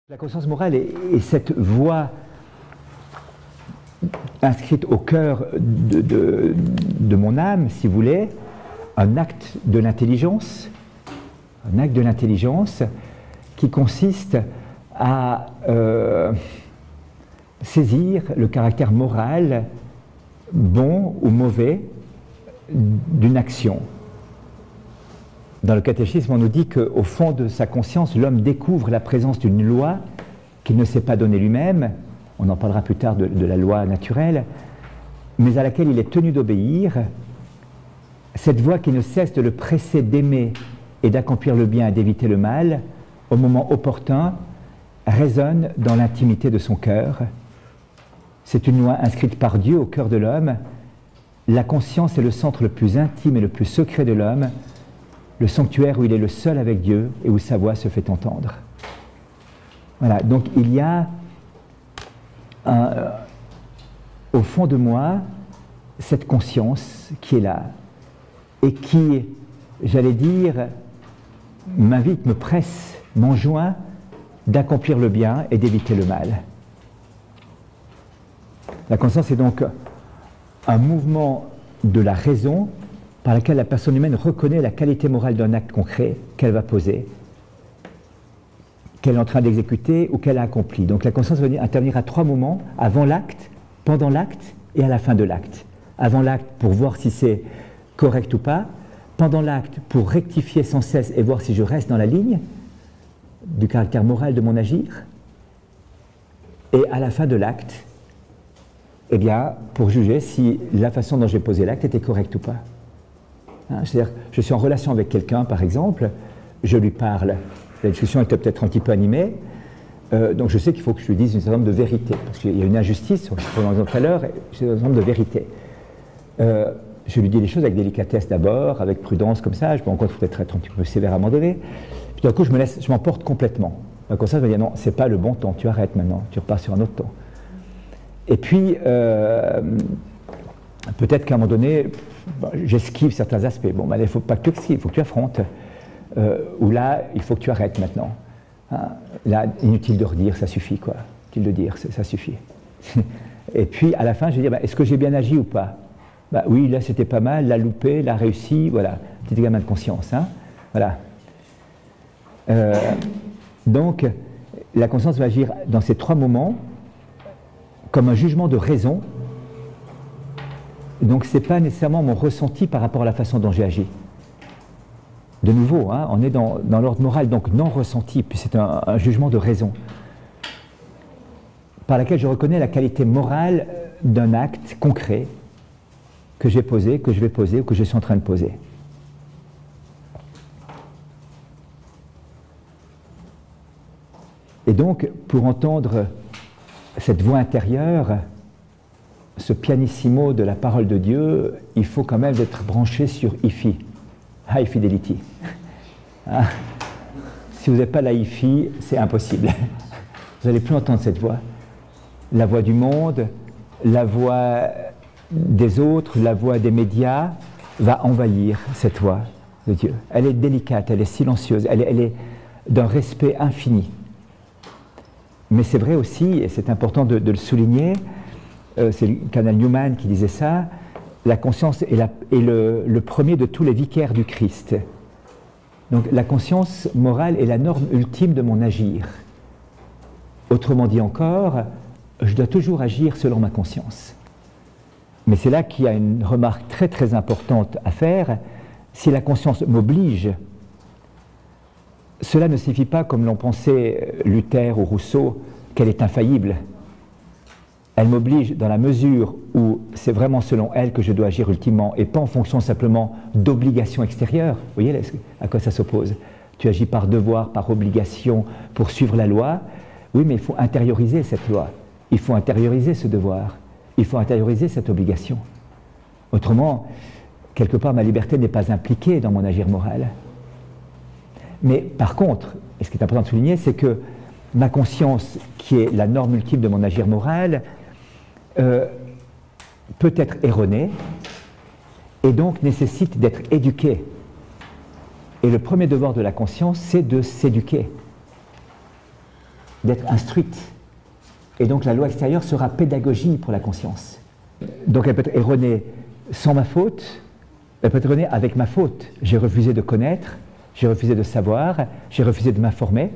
La conscience morale est cette voie inscrite au cœur de mon âme, si vous voulez, un acte de l'intelligence qui consiste à saisir le caractère moral, bon ou mauvais, d'une action. Dans le catéchisme, on nous dit qu'au fond de sa conscience, l'homme découvre la présence d'une loi qu'il ne s'est pas donnée lui-même, on en parlera plus tard de la loi naturelle, mais à laquelle il est tenu d'obéir, cette voix qui ne cesse de le presser d'aimer et d'accomplir le bien et d'éviter le mal, au moment opportun, résonne dans l'intimité de son cœur. C'est une loi inscrite par Dieu au cœur de l'homme. La conscience est le centre le plus intime et le plus secret de l'homme, le sanctuaire où il est le seul avec Dieu et où sa voix se fait entendre. Voilà, donc il y a au fond de moi cette conscience qui est là et qui, j'allais dire, m'invite, me presse, m'enjoint d'accomplir le bien et d'éviter le mal. La conscience est donc un mouvement de la raison par laquelle la personne humaine reconnaît la qualité morale d'un acte concret qu'elle va poser, qu'elle est en train d'exécuter ou qu'elle a accompli. Donc la conscience va intervenir à 3 moments, avant l'acte, pendant l'acte et à la fin de l'acte. Avant l'acte pour voir si c'est correct ou pas, pendant l'acte pour rectifier sans cesse et voir si je reste dans la ligne du caractère moral de mon agir, et à la fin de l'acte, eh bien, pour juger si la façon dont j'ai posé l'acte était correcte ou pas. Hein, c'est-à-dire, je suis en relation avec quelqu'un, par exemple, je lui parle, la discussion était peut-être un petit peu animée, donc je sais qu'il faut que je lui dise un certain nombre de vérités, parce qu'il y a une injustice, je prenais l'exemple tout à l'heure, j'ai un certain nombre de vérités. Je lui dis les choses avec délicatesse d'abord, avec prudence comme ça, je me rends compte peut-être être un petit peu sévère à un moment donné, puis d'un coup je m'emporte complètement. Comme ça, je me dis non, c'est pas le bon temps, tu arrêtes maintenant, tu repars sur un autre temps. Et puis, peut-être qu'à un moment donné, j'esquive certains aspects. Bon, il ne faut pas que tu esquives, il faut que tu affrontes. Ou là, il faut que tu arrêtes maintenant. Hein, là, inutile de redire, ça suffit, quoi. Inutile de dire, ça suffit. Et puis, à la fin, je vais dire, est-ce que j'ai bien agi ou pas? Oui, là, c'était pas mal, l'a loupé, l'a réussi, voilà. Petit gamin de conscience, hein. Voilà. Donc, la conscience va agir dans ces 3 moments comme un jugement de raison. Donc ce n'est pas nécessairement mon ressenti par rapport à la façon dont j'ai agi. De nouveau, hein, on est dans l'ordre moral, donc non ressenti, puis c'est un jugement de raison, par laquelle je reconnais la qualité morale d'un acte concret que j'ai posé, que je vais poser ou que je suis en train de poser. Et donc, pour entendre cette voix intérieure, ce pianissimo de la parole de Dieu, il faut quand même être branché sur HIFI, High Fidelity. Hein? Si vous n'avez pas la HIFI, c'est impossible. Vous n'allez plus entendre cette voix. La voix du monde, la voix des autres, la voix des médias va envahir cette voix de Dieu. Elle est délicate, elle est silencieuse, elle est d'un respect infini. Mais c'est vrai aussi, et c'est important de le souligner, c'est le cardinal Newman qui disait ça, la conscience est le premier de tous les vicaires du Christ. Donc la conscience morale est la norme ultime de mon agir. Autrement dit encore, je dois toujours agir selon ma conscience. Mais c'est là qu'il y a une remarque très très importante à faire. Si la conscience m'oblige, cela ne signifie pas, comme l'ont pensé Luther ou Rousseau, qu'elle est infaillible. Elle m'oblige dans la mesure où c'est vraiment selon elle que je dois agir ultimement et pas en fonction simplement d'obligations extérieures. Vous voyez à quoi ça s'oppose? Tu agis par devoir, par obligation, pour suivre la loi. Oui, mais il faut intérioriser cette loi. Il faut intérioriser ce devoir. Il faut intérioriser cette obligation. Autrement, quelque part, ma liberté n'est pas impliquée dans mon agir moral. Mais par contre, et ce qui est important de souligner, c'est que ma conscience, qui est la norme ultime de mon agir moral, peut être erronée et donc nécessite d'être éduquée. Et le premier devoir de la conscience, c'est de s'éduquer. d'être instruite. Et donc la loi extérieure sera pédagogie pour la conscience. Donc elle peut être erronée sans ma faute, elle peut être erronée avec ma faute. J'ai refusé de connaître, j'ai refusé de savoir, j'ai refusé de m'informer.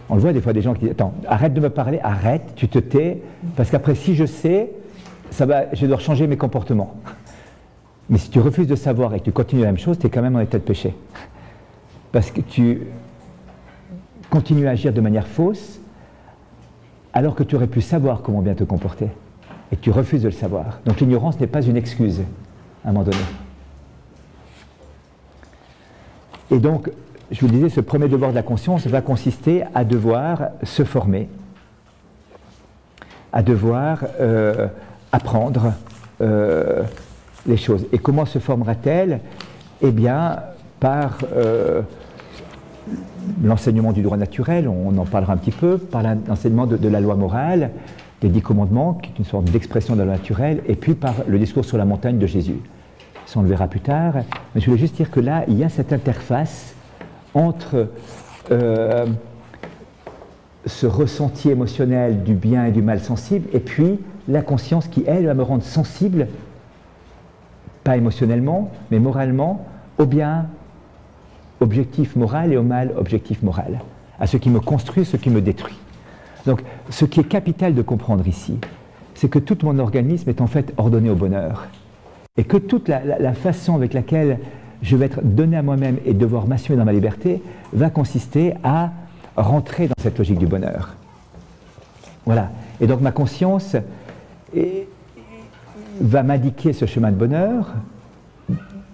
On le voit des fois des gens qui disent « Attends, arrête de me parler, arrête, tu te tais, parce qu'après si je sais, je dois changer mes comportements. » Mais si tu refuses de savoir et que tu continues la même chose, tu es quand même en état de péché. Parce que tu continues à agir de manière fausse, alors que tu aurais pu savoir comment bien te comporter. Et que tu refuses de le savoir. Donc l'ignorance n'est pas une excuse, à un moment donné. Et donc, je vous disais, ce premier devoir de la conscience va consister à devoir se former, à devoir apprendre les choses. Et comment se formera-t-elle? Eh bien, par l'enseignement du droit naturel, on en parlera un petit peu, par l'enseignement de la loi morale, des 10 commandements, qui est une sorte d'expression de la loi naturelle, et puis par le discours sur la montagne de Jésus. Ça, on le verra plus tard. Mais je voulais juste dire que là, il y a cette interface entre ce ressenti émotionnel du bien et du mal sensible, et puis la conscience qui, elle, va me rendre sensible, pas émotionnellement, mais moralement, au bien objectif moral et au mal objectif moral, à ce qui me construit, ce qui me détruit. Donc, ce qui est capital de comprendre ici, c'est que tout mon organisme est en fait ordonné au bonheur, et que toute la façon avec laquelle je vais être donné à moi-même et devoir m'assumer dans ma liberté va consister à rentrer dans cette logique du bonheur. Voilà. Et donc ma conscience va m'indiquer ce chemin de bonheur,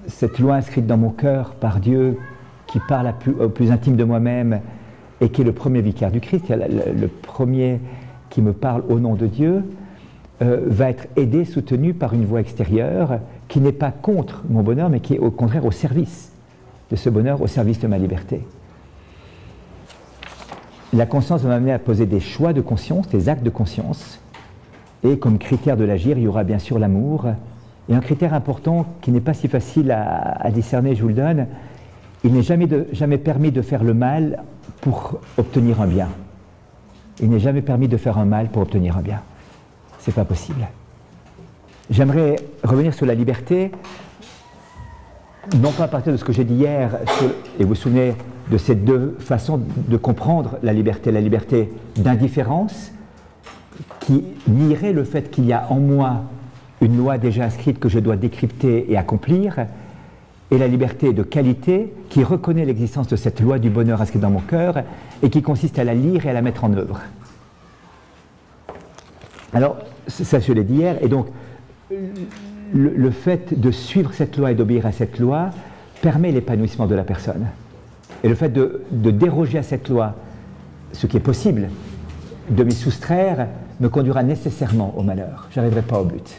cette loi inscrite dans mon cœur par Dieu qui parle au plus intime de moi-même et qui est le premier vicaire du Christ, le premier qui me parle au nom de Dieu, va être aidé, soutenu par une voix extérieure qui n'est pas contre mon bonheur, mais qui est au contraire au service de ce bonheur, au service de ma liberté. La conscience va m'amener à poser des choix de conscience, des actes de conscience, et comme critère de l'agir, il y aura bien sûr l'amour. Et un critère important qui n'est pas si facile à discerner, je vous le donne, il n'est jamais permis de faire le mal pour obtenir un bien. Il n'est jamais permis de faire un mal pour obtenir un bien. C'est pas possible. J'aimerais revenir sur la liberté, non pas à partir de ce que j'ai dit hier, et vous vous souvenez de ces deux façons de comprendre la liberté d'indifférence, qui nierait le fait qu'il y a en moi une loi déjà inscrite que je dois décrypter et accomplir, et la liberté de qualité qui reconnaît l'existence de cette loi du bonheur inscrite dans mon cœur et qui consiste à la lire et à la mettre en œuvre. Alors, ça je l'ai dit hier, et donc le fait de suivre cette loi et d'obéir à cette loi permet l'épanouissement de la personne. Et le fait de déroger à cette loi, ce qui est possible, de m'y soustraire, me conduira nécessairement au malheur. Je n'arriverai pas au but.